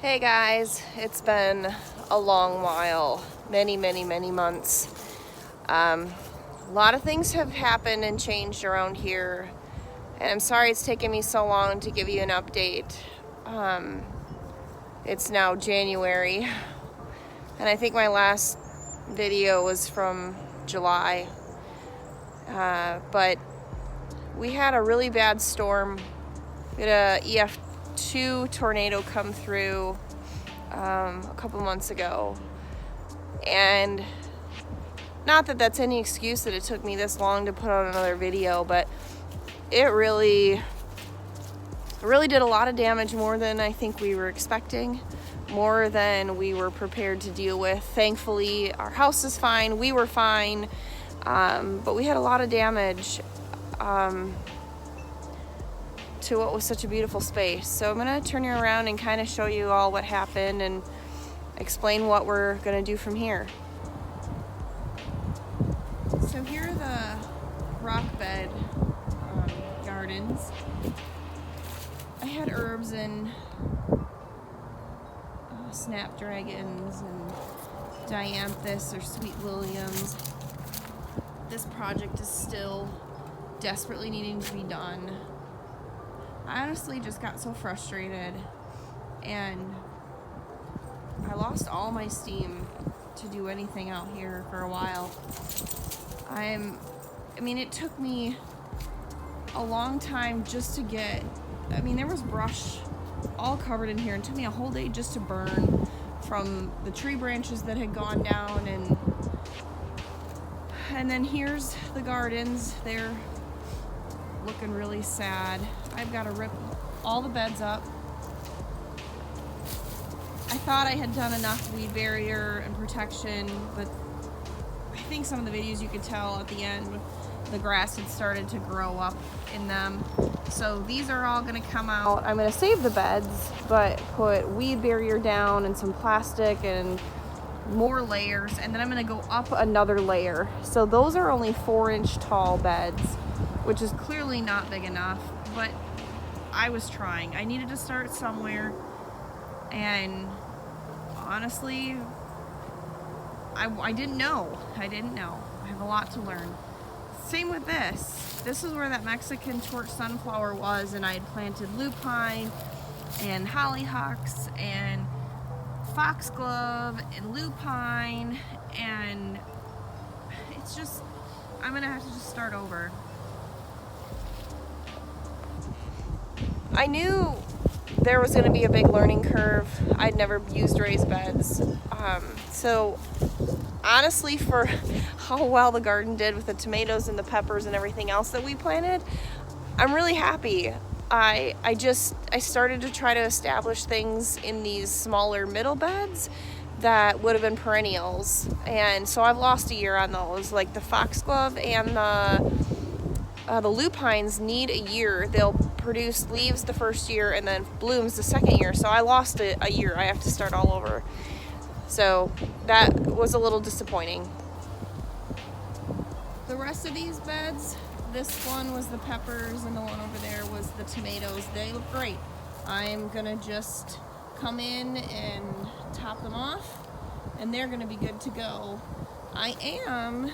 Hey guys, it's been a long while, many months. A lot of things have happened and changed around here, and I'm sorry it's taken me so long to give you an update. It's now January, and I think my last video was from July, but we had a really bad storm. We had a EF2 tornado come through a couple months ago, and not that that's any excuse that it took me this long to put out another video, but it really did a lot of damage, more than I think we were expecting, more than we were prepared to deal with. Thankfully, our house is fine, we were fine, but we had a lot of damage to what was such a beautiful space. So I'm gonna turn you around and kind of show you all what happened and explain what we're gonna do from here. So here are the rock bed gardens. I had herbs and snapdragons and dianthus or sweet williams. This project is still desperately needing to be done. I honestly just got so frustrated, and I lost all my steam to do anything out here for a while. I mean, it took me a long time just to get, there was brush all covered in here, and it took me a whole day just to burn from the tree branches that had gone down, and then here's the gardens. They're looking really sad. I've got to rip all the beds up. I thought I had done enough weed barrier and protection, but I think some of the videos you could tell at the end the grass had started to grow up in them. So these are all going to come out. I'm going to save the beds, but put weed barrier down and some plastic and more layers, and then I'm going to go up another layer. So those are only 4-inch tall beds, which is clearly not big enough, but I was trying. I needed to start somewhere, and honestly, I didn't know. I have a lot to learn. Same with this. This is where that Mexican torch sunflower was, and I had planted lupine and hollyhocks and foxglove and lupine, and it's just, I'm gonna have to just start over. I knew there was going to be a big learning curve. I'd never used raised beds. So honestly, for how well the garden did with the tomatoes and the peppers and everything else that we planted, I'm really happy. I started to try to establish things in these smaller middle beds that would have been perennials. And so I've lost a year on those. Like the foxglove and the lupines need a year. They'll produce leaves the first year and then blooms the second year. So I lost a year. I have to start all over. So that was a little disappointing. The rest of these beds, this one was the peppers and the one over there was the tomatoes. They look great. I'm gonna just come in and top them off, and they're gonna be good to go. I am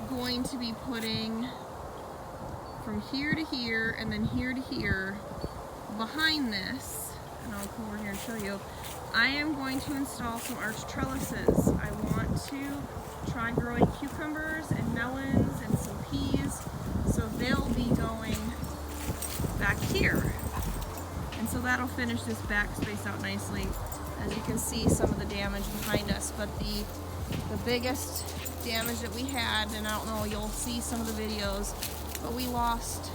going to be putting from here to here and then here to here behind this, and I'll come over here and show you. I am going to install some arch trellises. I want to try growing cucumbers and melons and some peas, so they'll be going back here, and so that'll finish this back space out nicely. As you can see, some of the damage behind us, but the biggest damage that we had, and I don't know, you'll see some of the videos, but we lost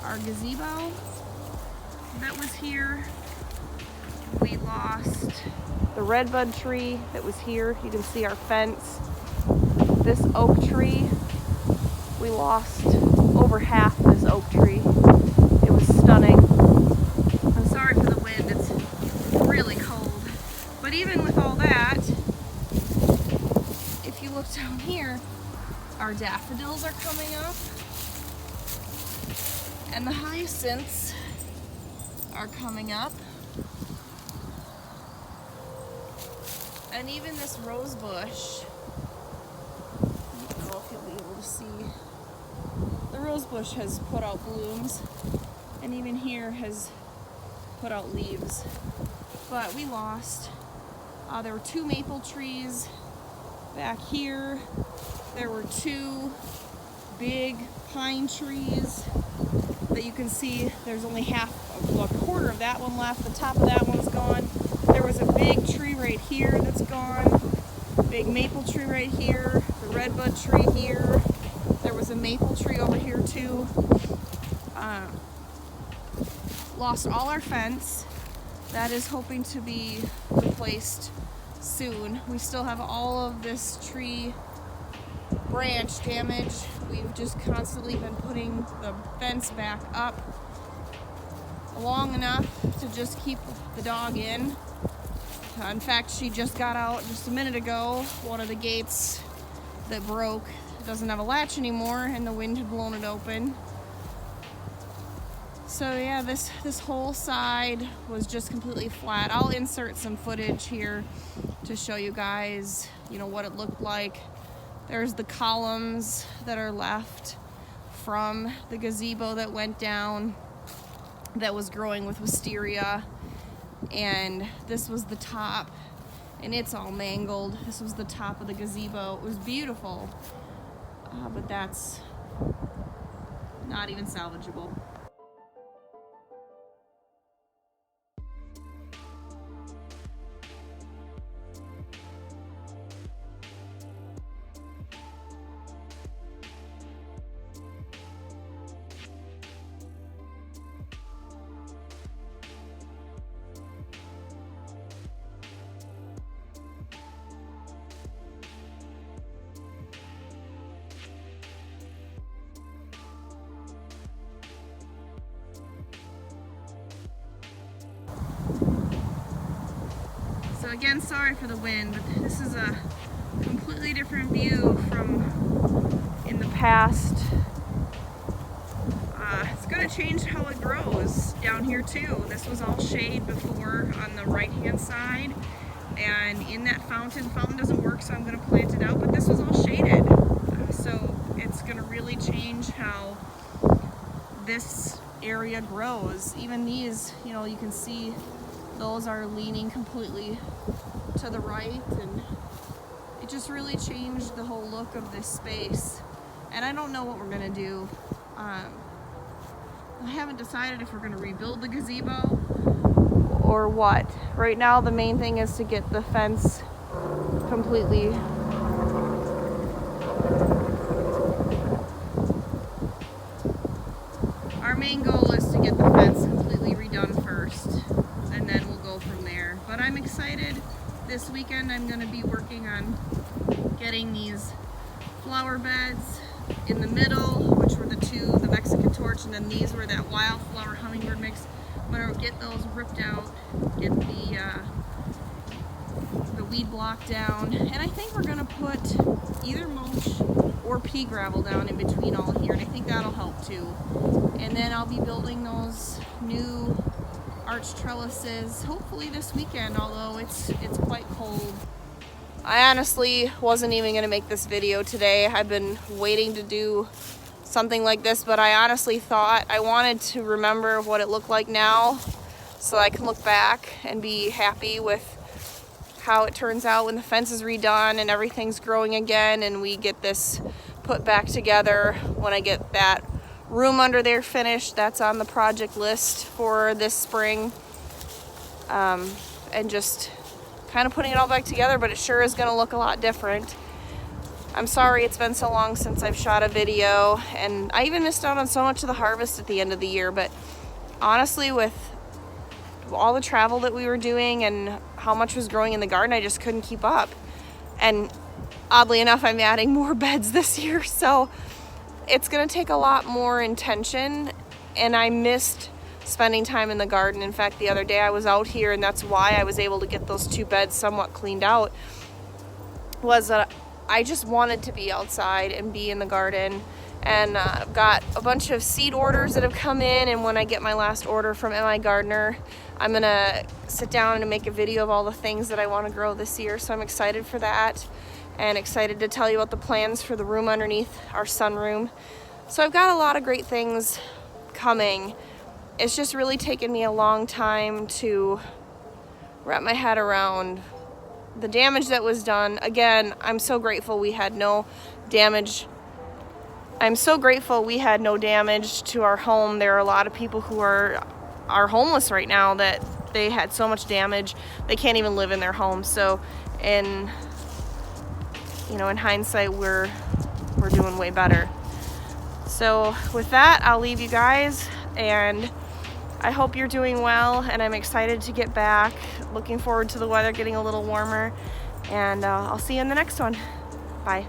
our gazebo that was here. We lost the redbud tree that was here. You can see our fence. This oak tree, we lost over half this oak tree. It was stunning. I'm sorry for the wind, it's really cold. But even with all that, if you look down here, our daffodils are coming up. And the hyacinths are coming up. And even this rose bush, I don't know if you'll be able to see, the rose bush has put out blooms, and even here has put out leaves. But we lost. There were 2 maple trees back here. There were 2 big pine trees that you can see. There's only a quarter of that one left. The top of that one's gone. There was a big tree right here that's gone. Big maple tree right here. The redbud tree here. There was a maple tree over here too. Lost all our fence. That is hoping to be replaced soon. We still have all of this tree branch damage. We've just constantly been putting the fence back up long enough to just keep the dog in. In fact, she just got out just a minute ago. One of the gates that broke, it doesn't have a latch anymore, and the wind had blown it open. So yeah, this whole side was just completely flat. I'll insert some footage here to show you guys, what it looked like. There's the columns that are left from the gazebo that went down that was growing with wisteria. And this was the top, and it's all mangled. This was the top of the gazebo. It was beautiful, but that's not even salvageable. So again, sorry for the wind, but this is a completely different view from in the past. It's going to change how it grows down here too. This was all shade before on the right hand side, and in that fountain doesn't work, so I'm going to plant it out, but this was all shaded. So it's going to really change how this area grows. Even these, you can see those are leaning completely to the right, and it just really changed the whole look of this space. And I don't know what we're gonna do. I haven't decided if we're gonna rebuild the gazebo or what. Right now the main thing is to get the fence completely Our main goal is to get the fence completely redone first, and then we'll go from there. But I'm excited. This weekend I'm going to be working on getting these flower beds in the middle, which were the Mexican torch, and then these were that wildflower hummingbird mix. I'm going to get those ripped out, get the weed block down, and I think we're going to put either mulch or pea gravel down in between all here, and I think that'll help too. And then I'll be building those new arch trellises hopefully this weekend, although it's quite cold. I honestly wasn't even going to make this video today. I've been waiting to do something like this, but I honestly thought I wanted to remember what it looked like now so I can look back and be happy with how it turns out when the fence is redone and everything's growing again and we get this put back together. When I get that room under there finished, that's on the project list for this spring, and just kind of putting it all back together, but it sure is going to look a lot different. I'm sorry it's been so long since I've shot a video, and I even missed out on so much of the harvest at the end of the year, but honestly, with all the travel that we were doing and how much was growing in the garden, I just couldn't keep up. And oddly enough, I'm adding more beds this year, so it's going to take a lot more intention, and I missed spending time in the garden. In fact, the other day I was out here, and that's why I was able to get those 2 beds somewhat cleaned out, was that I just wanted to be outside and be in the garden And I've got a bunch of seed orders that have come in, and when I get my last order from MI Gardener, I'm gonna sit down and make a video of all the things that I want to grow this year. So I'm excited for that, and excited to tell you about the plans for the room underneath our sunroom. So I've got a lot of great things coming. It's just really taken me a long time to wrap my head around the damage that was done. Again, I'm so grateful we had no damage. I'm so grateful we had no damage to our home. There are a lot of people who are homeless right now that they had so much damage they can't even live in their homes. So in hindsight, we're doing way better. So with that, I'll leave you guys, and I hope you're doing well, and I'm excited to get back. Looking forward to the weather getting a little warmer, and I'll see you in the next one. Bye.